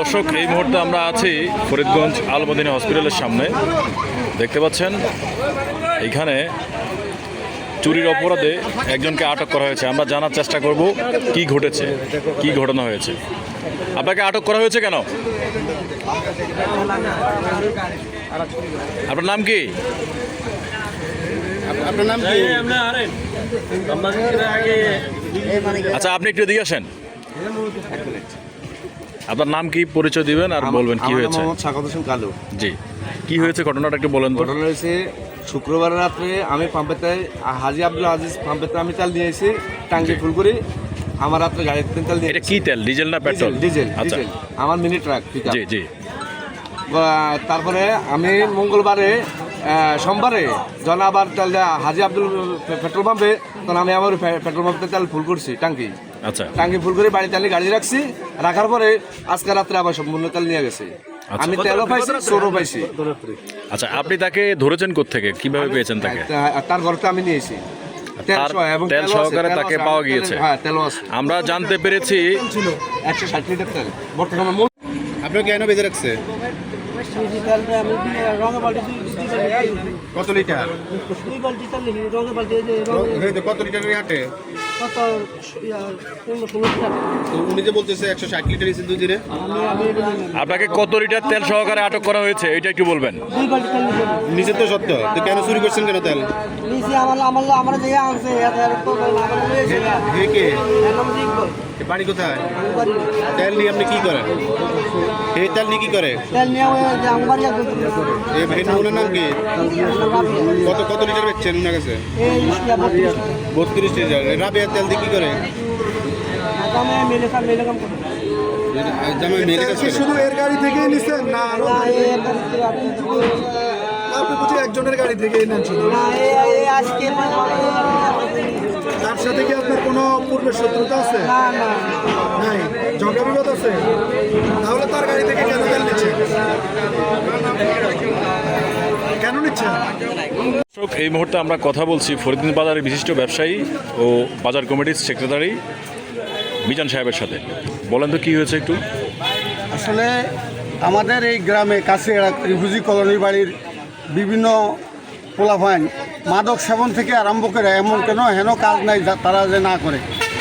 দর্শক, এই মুহূর্তে আমরা আছি ফরিদগঞ্জ আল মদিনা হসপিটালের সামনে। দেখতে পাচ্ছেন এখানে চুরির অপরাধে একজনকে আটক করা হয়েছে। আমরা জানার চেষ্টা করব কি ঘটেছে, কি ঘটনা হয়েছে। আপনাকে আটক করা হয়েছে কেন? আপনার নাম কি? আপনার নাম কি? আচ্ছা, আপনি একটু এদিকে আসেন। আপনার নাম কি, পরিচয় দিবেন আর বলবেন কি হয়েছে। মোহাম্মদ স্বাগত হোসেন কালু। জি, কি হয়েছে ঘটনাটা একটু বলেন তো। ঘটনা হয়েছে শুক্রবার রাত্রে আমি পাম্পেতে হাজি আব্দুল আজিজ পাম্পেতে আমি তেল নিয়ে এসেছি টাঙ্কি ফুল করি। আমার রাত্রে গাড়িতে তেল দিয়ে। এটা কি তেল, ডিজেল না পেট্রোল? ডিজেল। আচ্ছা, আমার মিনি ট্রাক। জি জি। তারপরে আমি মঙ্গলবারে সোমবারে যখন আবার তেল হাজি আব্দুল পেট্রোল পাম্পে, তখন আমি আমার পেট্রোল পাম্পে তেল ফুল করছি টাঙ্কি। আচ্ছা, টাঙ্কি ফুল করে বাড়িতে আনি গাড়ি রাখছি। রাখার পরে আজকে রাত্রে আবার সম্পূর্ণ তেল নিয়ে গেছে। আমি তেলও পাইছি, চোরও পাইছি। আচ্ছা, আপনি তাকে ধরেছেন কোত্থেকে, কিভাবে পেয়েছেন তাকে? তার ঘরতে আমি নিয়েছি তেল সহকারে তাকে পাওয়া গিয়েছে। হ্যাঁ, তেলও আছে। আমরা জানতে পেরেছি 160 লিটার তেল বর্তমানে। আপনার কেন বেঁধে রাখছে? কত লিটার? কত লিটার হাটে? তো উনি যে বলতেছে 160 লিটার এসে দুদিনে। আপনাকে কত লিটার তেল সহকারে আটক করা হয়েছে এটা একটু বলবেন। নিচে তো সত্য, তো কেন চুরি করছেন কেন তেল? কে বাড়ি কোথায়? তেল নিয়ে আপনি কি করেন? এই তেল নিয়ে কি করে? এই ভাইয়ের ওনার নাম কি? কত লিটার বেচছেন ওনার কাছে? 32 লিটার। রাবেয়া তেল দিয়ে কি করে? জামাই মেলে কাছে। শুধু এর গাড়ি থেকেই নিছেন না আরো? আপনি বুঝি একজনের গাড়ি থেকেই নেন শুধু? তার সাথে কি আপনার কোনো পূর্বের শত্রুতা আছে? নাই, ঝগড়া বিবাদ আছে? তাহলে তার গাড়ি থেকে কেন তেল নিচ্ছে? কেন নিচ্ছে? এই মুহূর্তে আমরা কথা বলছি ফরিদগঞ্জ বাজারের বিশিষ্ট ব্যবসায়ী ও বাজার কমিটির সেক্রেটারি মিজান সাহেবের সাথে। বলেন তো কি হয়েছে একটু। আসলে আমাদের এই গ্রামে কাছে রিফিউজি কলোনি বাড়ির বিভিন্ন পোলাফাইন মাদক সেবন থেকে আরম্ভ করে এমন কেন হেন কাজ নাই তারা যে না করে।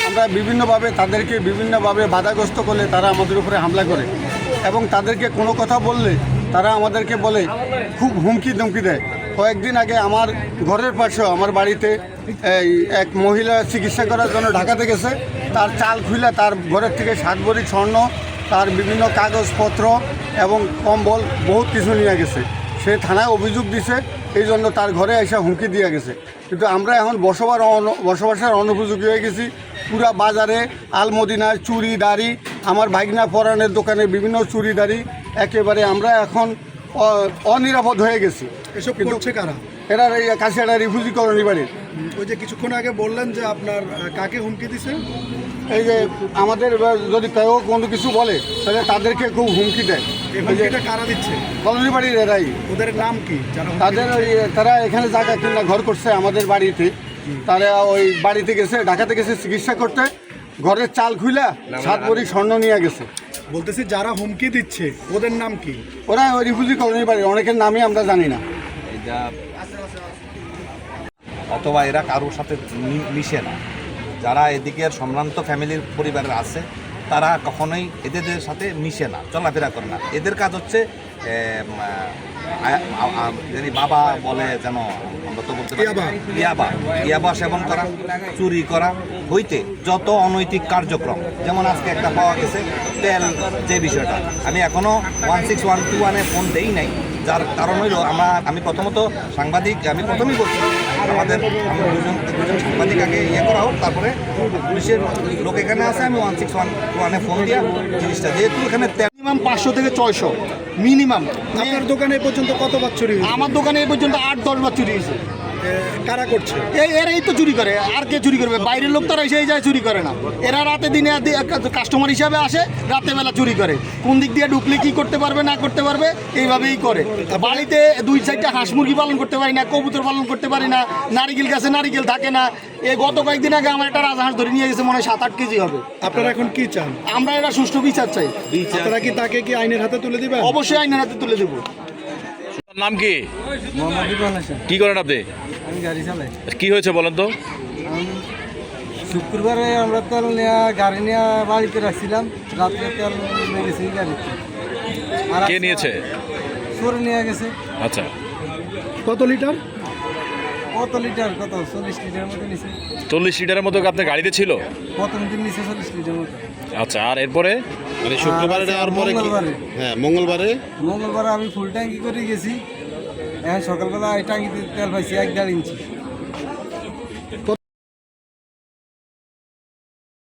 আমরা বিভিন্নভাবে তাদেরকে বিভিন্নভাবে বাধাগ্রস্ত করলে তারা আমাদের উপরে হামলা করে এবং তাদেরকে কোনো কথা বললে তারা আমাদেরকে বলে খুব হুমকি ধমকি দেয়। কয়েকদিন আগে আমার ঘরের পাশেও আমার বাড়িতে এক মহিলা চিকিৎসা করার জন্য ঢাকাতে গেছে। তার চাল খুলে তার ঘরের থেকে 7 ভরি স্বর্ণ, তার বিভিন্ন কাগজপত্র এবং কম্বল বহুত কিছু নিয়ে গেছে। সে থানায় অভিযোগ দিছে, এই জন্য তার ঘরে এসে হুমকি দিয়ে গেছে। কিন্তু আমরা এখন বসবাসের অনুপযোগী হয়ে গেছি। পুরা বাজারে আলমদিনায় চুরি দাড়ি, আমার ভাগনা পরাণের দোকানে বিভিন্ন চুরি দাড়ি, একেবারে আমরা এখন অনিরাপদ হয়ে গেছি। এসব করছে কারা? এরা কাছে রিফিউজি কলোনি বাড়ির। ওই যে কিছুক্ষণ আগে বললেন যে আপনার কাকে হুমকি দিছে? এই যে আমাদের যদি কেউ কোনো কিছু বলে তাহলে তাদেরকে খুব হুমকি দেয়। এই হুমকিটা কারা দিচ্ছে? কলোনি বাড়ির এরাই। ওদের নাম কি? তারা এখানে জায়গা কিনা ঘর করছে আমাদের বাড়িতে। তারা ওই বাড়িতে গেছে, ঢাকাতে গেছে চিকিৎসা করতে, ঘরের চাল খুইলা 7 ভরি স্বর্ণ নিয়ে গেছে। বলতেছি যারা হুমকি দিচ্ছে ওদের নাম কি? ওরা ওই রিফিউজি কলোনি বাড়ির, অনেকের নামই আমরা জানি না। অথবা এরা কারোর সাথে মিশে না। যারা এদিকের সম্ভ্রান্ত ফ্যামিলির পরিবারের আছে তারা কখনোই এদের সাথে মিশে না, চলাফেরা করে না। এদের কাজ হচ্ছে যদি বাবা বলে যেন আমরা তো বলতে ইয়াবা সেবন করা, চুরি করা হইতে যত অনৈতিক কার্যক্রম, যেমন আজকে একটা পাওয়া গেছে তেল যে বিষয়টা। আমি এখনও 16121-এ ফোন দেই নাই, যার কারণ হইল আমি প্রথমত সাংবাদিক, আমি প্রথমেই বলছি আমাদের দুজন সাংবাদিক আগে করা হোক, তারপরে পুলিশের লোক এখানে আছে। আমি 16121-এ ফোন দিয়া জিনিসটা, যেহেতু এখানে মিনিমাম 500 থেকে 600 মিনিমাম। আপনার দোকানে এই পর্যন্ত কতবার চুরি হয়েছে? আমার দোকানে এই পর্যন্ত 8-10 বার চুরি হয়েছে। কারা করছে? এরাই তো চুরি করে, আর কে চুরি করবে? বাইরের লোক তারা এসে যায় চুরি করে না, এরা রাতে দিনে কাস্টমার হিসাবে আসে, রাতে বেলা চুরি করে। কোন দিক দিয়ে ঢুকলে কি করতে পারবে না করতে পারবে এইভাবেই করে। বাড়িতে 2-4টা হাঁস মুরগি পালন করতে পারি না, কবুতর পালন করতে পারি না, নারিকেল গাছে নারিকেল থাকে না। এই গত কয়েকদিন আগে আমার একটা রাজহাঁস ধরে নিয়ে গেছে, মনে হয় 7-8 কেজি হবে। আপনারা এখন কি চান? আমরা এটা সুষ্ঠু বিচার চাই। আপনারা কি তাকে কি আইনের হাতে তুলে দিবেন? অবশ্যই আইনের হাতে তুলে দেবো। নাম কি? কি করেন আপনি? আমি গাড়ি চালাই। কি হয়েছে বলেন তো? শুক্রবারে আমরা তেল নেওয়া গাড়ি নেওয়া বাড়িতে রাখছিলাম, রাত্রে তেল লেগেছে গাড়িতে। আর কে নিয়েছে? সরে নিয়ে গেছে। আচ্ছা, কত লিটার? কত লিটার? কত 40 লিটার মতো নিছে। 40 লিটারের মতো আপনার গাড়িতে ছিল? প্রথম দিন নিছে 40 লিটার মতো। আচ্ছা, আর এরপরে? মানে শুক্রবারে নেওয়ার পরে কি? মঙ্গলবারে। হ্যাঁ, মঙ্গলবারে আমি ফুল ট্যাঙ্কি করে গেছি। এখন সকালবেলা এই ট্যাঙ্কিতে তেল পাইছি 1.5 ইঞ্চি।